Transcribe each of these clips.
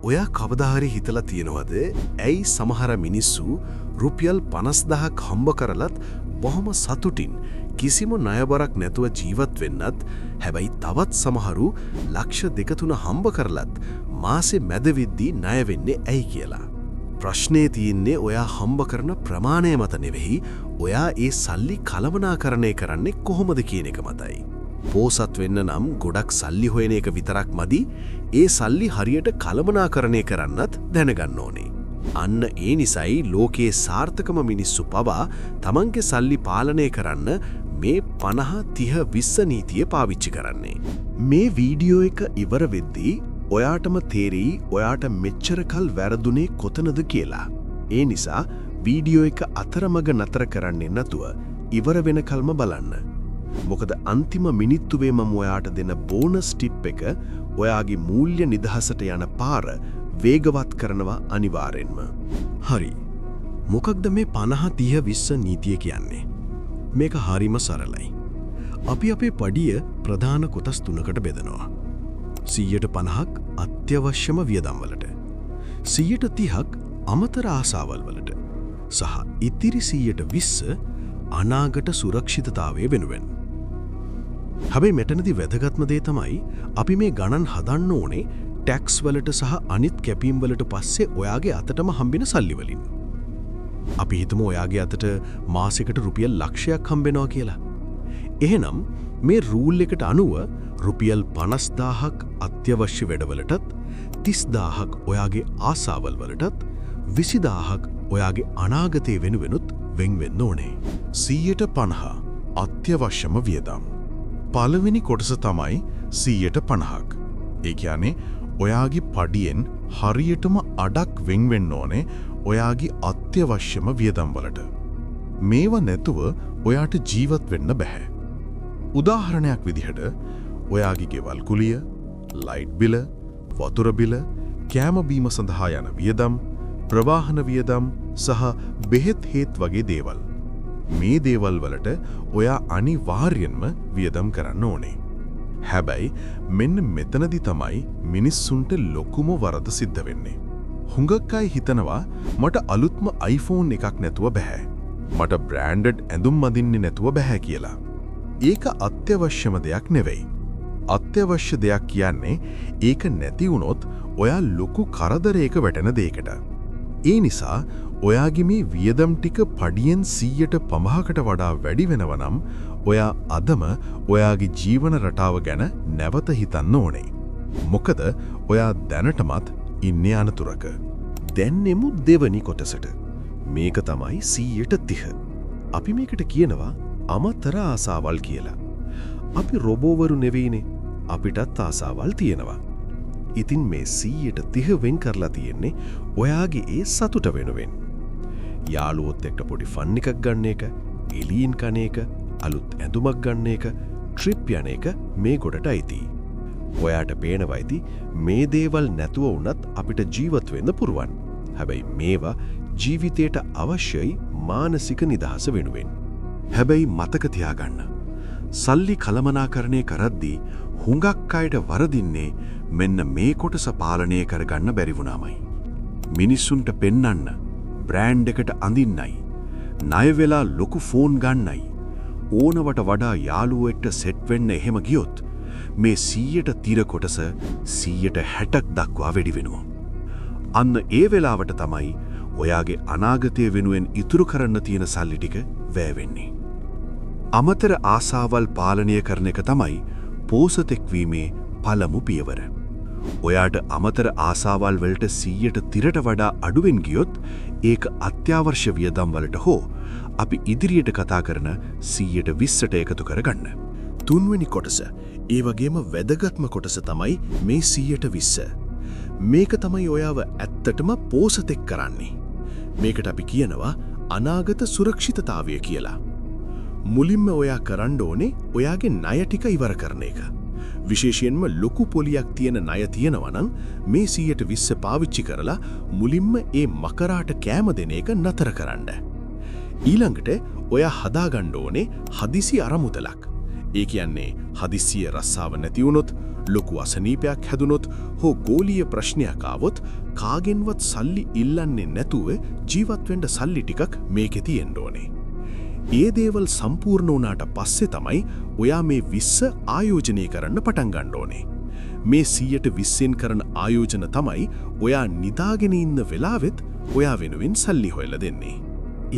ඔයා කවදාහරි හිතලා තියෙනවද ඇයි සමහර මිනිස්සු රුපියල් 50,000ක් හම්බ කරලත් බොහොම සතුටින් කිසිම ණයබරක් නැතුව ජීවත් වෙන්නත් හැබැයි තවත් සමහරු ලක්ෂ 2-3 හම්බ කරලත් මාසේ මැද වෙද්දී ණය වෙන්නේ ඇයි කියලා. ප්‍රශ්නේ තියෙන්නේ ඔයා හම්බ කරන ප්‍රමාණය මත නෙවෙයි ඔයා ඒ සල්ලි කළමනාකරණය කරන්නේ කොහොමද කියන එක මතයි. පෝසත් වෙන්න නම් ගොඩක් සල්ලි හොයන එක විතරක් මදි ඒ සල්ලි හරියට කළමනාකරණය කරන්නත් දැනගන්න ඕනේ. අන්න ඒ නිසයි ලෝකයේ සාර්ථකම මිනිස්සු පවා තමන්ගේ සල්ලි පාලනය කරන්න මේ 50-30-20 නීතිය පාවිච්චි කරන්නේ. මේ වීඩියෝ එක ඉවර වෙද්දී ඔයාටම තේරෙයි ඔයාට මෙච්චර කල් වැරදුනේ කොතනද කියලා. ඒ නිසා වීඩියෝ එක අතරමඟ නතර කරන්නේ නැතුව ඉවර වෙනකල්ම බලන්න. මොකද අන්තිම මිනිත්තුවේ මම ඔයාට දෙන බෝනස් ටිප් එක ඔයාගේ මූල්‍ය නිදහසට යන පාර වේගවත් කරනවා අනිවාර්යෙන්ම. හරි. මොකක්ද මේ 50-30-20 නීතිය කියන්නේ? මේක හරිම සරලයි. අපි අපේ පඩිය ප්‍රධාන කොටස් තුනකට බෙදනවා. 150ක් අත්‍යවශ්‍යම වියදම් වලට, 130ක් අමතර ආසාවල් වලට සහ ඉතිරි 120 අනාගත සුරක්ෂිතතාවය වෙනුවෙන්. හැබැයි මෙතනදී වැදගත්ම දේ තමයි අපි මේ ගණන් හදන්න ඕනේ ටැක්ස් වලට සහ අනිත් කැපීම් වලට පස්සේ ඔයාගේ අතටම හම්බෙන සල්ලි වලින්. අපි හිතමු ඔයාගේ අතට මාසෙකට රුපියල් ලක්ෂයක් හම්බෙනවා කියලා. එහෙනම් මේ රූල් එකට අනුව රුපියල් 50,000ක් අත්‍යවශ්‍ය වැඩවලටත්, 30,000ක් ඔයාගේ ආසාවල් වලටත්, 20,000ක් ඔයාගේ අනාගතය වෙනුවෙනුත් වෙන් වෙන්න ඕනේ. 150 අත්‍යවශ්‍යම වියදම්. පළවෙනි කොටස තමයි 150ක්. ඒ කියන්නේ ඔයාගේ පඩියෙන් හරියටම අඩක් වෙන් වෙන්න ඕනේ ඔයාගේ අත්‍යවශ්‍යම වියදම් වලට. මේව නැතුව ඔයාට ජීවත් වෙන්න බෑ. උදාහරණයක් විදිහට ඔයාගේ ගෙවල් කුලිය, ලයිට් බිල, වතුර බිල, කෑම බීම සඳහා යන වියදම්, ප්‍රවාහන වියදම් සහ බෙහෙත් හේත් වගේ දේවල්. මේ දේවල් වලට ඔයා අනිවාර්යෙන්ම වියදම් කරන්න ඕනේ. හැබැයි මෙන්න මෙතනදි තමයි මිනිස්සුන්ට ලොකුම වරද සිද්ධ වෙන්නේ. හුඟක් අය හිතනවා මට අලුත්ම iPhone එකක් නැතුව බෑ. මට බ්‍රෑන්ඩඩ් ඇඳුම් අඳින්නේ නැතුව බෑ කියලා. ඒක අත්‍යවශ්‍යම දෙයක් නෙවෙයි. අත්‍යවශ්‍ය දෙයක් කියන්නේ ඒක නැති වුණොත් ඔයා ලොකු කරදරයක වැටෙන දෙයකට. ඒ නිසා ඔයාගේ මේ වියදම් ටික පඩියෙන් 150කට වඩා වැඩි වෙනවා නම් ඔයා අදම ඔයාගේ ජීවන රටාව ගැන නැවත හිතන්න ඕනේ. මොකද ඔයා දැනටමත් ඉන්නේ අනතුරක. දැන් එමු දෙවනි කොටසට. මේක තමයි 130. අපි මේකට කියනවා අමතර ආසාවල් කියලා. අපි රොබෝවරු නෙවෙයිනේ. අපිටත් ආසාවල් තියෙනවා. ඉතින් මේ 130 වෙන් කරලා තියෙන්නේ ඔයාගේ ඒ සතුට වෙනුවෙන්. යාළුවොත් එක්ක පොඩි ෆන් එකක් ගන්න එක, එළියෙන් කන එක, අලුත් ඇඳුමක් ගන්න එක, ට්‍රිප් යන එක මේ ගොඩට අයිති. ඔයාට පේනවයිති මේ දේවල් නැතුව වුණත් අපිට ජීවත් වෙන්න පුරුවන්. හැබැයි මේවා ජීවිතයට අවශ්‍යයි මානසික නිදහස වෙනුවෙන්. හැබැයි මතක තියාගන්න. සල්ලි කළමනාකරණය කරද්දී හුඟක් අයට වරදින්නේ මෙන්න මේ කොටස පාලනය කරගන්න බැරි වුණාමයි. මිනිස්සුන්ට පෙන්නන්න, බ්‍රෑන්ඩ් එකට අඳින්නයි, ණය වෙලා ලොකු ෆෝන් ගන්නයි, ඕනවට වඩා යාළුවෝ එක්ක සෙට් වෙන්න එහෙම ගියොත් මේ 100ට තිර කොටස 160ක් දක්වා වැඩි වෙනවා. අන්න ඒ වෙලාවට තමයි ඔයාගේ අනාගතය වෙනුවෙන් ඉතුරු කරන්න තියෙන සල්ලි ටික වැය වෙන්නේ. අමතර ආසාවල් පාලනය කරන එක තමයි පෝසතෙක් වීමේ පළමු පියවර. ඔයාට අමතර ආසාවල් වලට 100ට තිරට වඩා අඩුවෙන් ගියොත් ඒක අත්‍යවශ්‍ය වියදම් වලට හෝ අපි ඉදිරියට කතා කරන 120ට එකතු කරගන්න. තුන්වෙනි කොටස, ඒ වගේම වැදගත්ම කොටස තමයි මේ 120. මේක තමයි ඔයාව ඇත්තටම පෝසතෙක් කරන්නේ. මේකට අපි කියනවා අනාගත සුරක්ෂිතතාවය කියලා. මුලින්ම ඔයා කරන්න ඕනේ ඔයාගේ ණය ටික ඉවර කරන එක. විශේෂයෙන්ම ලොකු පොලියක් තියෙන ණය තියෙනවා නම් මේ 120 පාවිච්චි කරලා මුලින්ම ඒ මකරාට කෑම දෙන එක නතර කරන්න. ඊළඟට ඔයා හදාගන්න ඕනේ හදිසි අරමුදලක්. ඒ කියන්නේ හදිසිය රස්සාව නැති වුණොත්, ලොකු අසනීපයක් හැදුනොත් හෝ ගෝලීය ප්‍රශ්නයක් ආවොත් කාගෙන්වත් සල්ලි ඉල්ලන්නේ නැතුව ජීවත් වෙන්න සල්ලි ටිකක් මේකේ තියෙන්න ඕනේ. ඒ දේවල් සම්පූර්ණ වුණාට පස්සේ තමයි ඔයා මේ 20 ආයෝජනය කරන්න පටන් ගන්න ඕනේ. මේ 120න් කරන ආයෝජන තමයි ඔයා නිදාගෙන ඉන්න වෙලාවෙත් ඔයා වෙනුවෙන් සල්ලි හොයලා දෙන්නේ.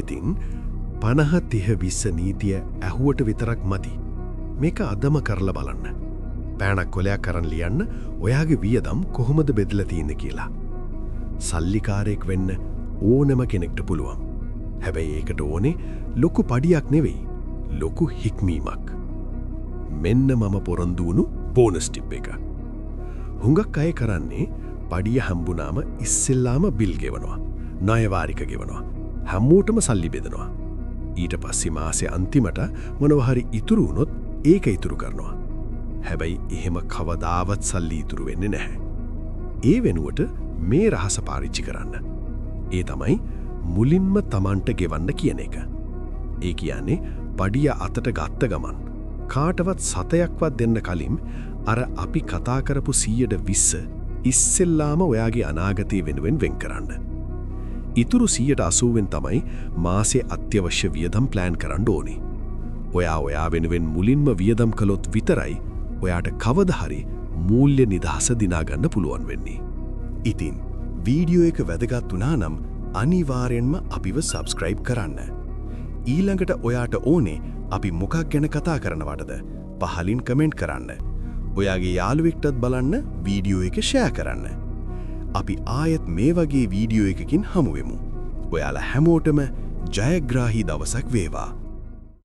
ඉතින් 50-30-20 නීතිය ඇහුවට විතරක් මදි. මේක අදම කරලා බලන්න. පෑනක් කොලයක් කරන් ලියන්න ඔයාගේ වියදම් කොහොමද බෙදලා තියෙන්නේ කියලා. සල්ලිකාරයෙක් වෙන්න ඕනම කෙනෙක්ට පුළුවන්. හැබැයි ඒකට ඕනේ ලොකු පඩියක් නෙවෙයි. ලොකු හික්මීමක්. මෙන්න මම පොරොන්දු වුණු බෝනස් ටිප් එක. හුඟක් අය කරන්නේ පඩිය හම්බුනාම ඉස්සෙල්ලාම බිල් ගෙවනවා. ණය වාරික ගෙවනවා. හැමෝටම සල්ලි බෙදනවා. ඊට පස්සේ මාසේ අන්තිමට මොනවා හරි ඉතුරු වුණොත් ඒක ඉතුරු කරනවා. හැබැයි එහෙම කවදාවත් සල්ලි ඉතුරු වෙන්නේ නැහැ. ඒ වෙනුවට මේ රහස පාවිච්චි කරන්න. ඒ තමයි මුලින්ම Tamanට ගෙවන්න කියන එක. ඒ කියන්නේ පඩිය අතට ගත්ත ගමන් කාටවත් සතයක්වත් දෙන්න කලින් අර අපි කතා කරපු 120 ඉස්සෙල්ලාම ඔයාගේ අනාගතය වෙනුවෙන් වෙන් කරන්න. ඉතුරු 180න් තමයි මාසේ අත්‍යවශ්‍ය වියදම් ප්ලෑන් කරන්න ඕනේ. ඔයා වෙනුවෙන් මුලින්ම වියදම් කළොත් විතරයි ඔයාට කවදා හරි මූල්‍ය නිදහස දිනා ගන්න පුළුවන් වෙන්නේ. ඉතින් වීඩියෝ එක වැදගත් වුණා නම් අනිවාර්යෙන්ම අපිව සබ්ස්ක්‍රයිබ් කරන්න. ඊළඟට ඔයාට ඕනේ අපි මොකක් ගැන කතා කරනවටද? පහලින් කමෙන්ට් කරන්න. ඔයාගේ යාළුවෙක්ටත් බලන්න වීඩියෝ එක ෂෙයා කරන්න. අපි ආයෙත් මේ වගේ වීඩියෝ එකකින් හමු වෙමු. ඔයාලා හැමෝටම ජයග්‍රාහී දවසක් වේවා.